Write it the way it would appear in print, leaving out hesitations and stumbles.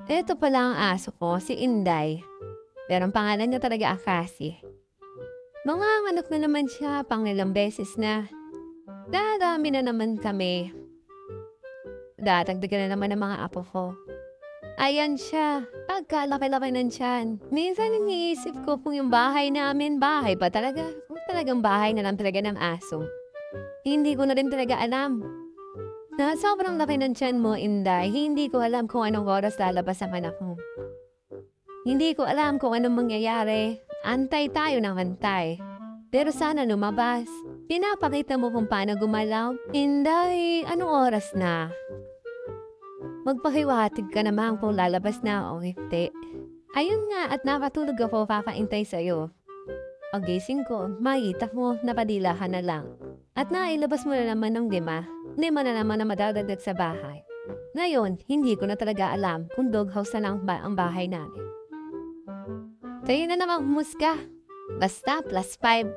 Eto pala ang aso ko, si Inday. Pero ang pangalan niya talaga Akasi. Mga anak na naman siya, pangilang beses na. Dadami na naman kami. Dadagdagan na naman ng mga apo ko. Ayan siya, pagkalaki-laki ng tiyan. Minsan iniisip ko kung yung bahay namin, bahay pa talaga. Kung talagang bahay na lang talaga ng aso. Hindi ko na rin talaga alam. Na sobrang laki ng tiyan mo, Inday, hindi ko alam kung anong oras lalabas ang anak mo. Hindi ko alam kung anong mangyayari. Antay tayo ng antay. Pero sana lumabas. Pinapakita mo kung paano gumalaw. Inday, anong oras na? Magpahiwatig ka naman kung lalabas na o hindi. Ayun nga at nakatulog ako kakaintay sa'yo. Pagising ko, makita mo napadila ka na lang. At nailabas mo na naman ng 5. 5 na naman na madadagdag sa bahay. Ngayon, hindi ko na talaga alam kung doghouse na lang ba ang bahay namin. Tayo na naman humusga. Basta +5.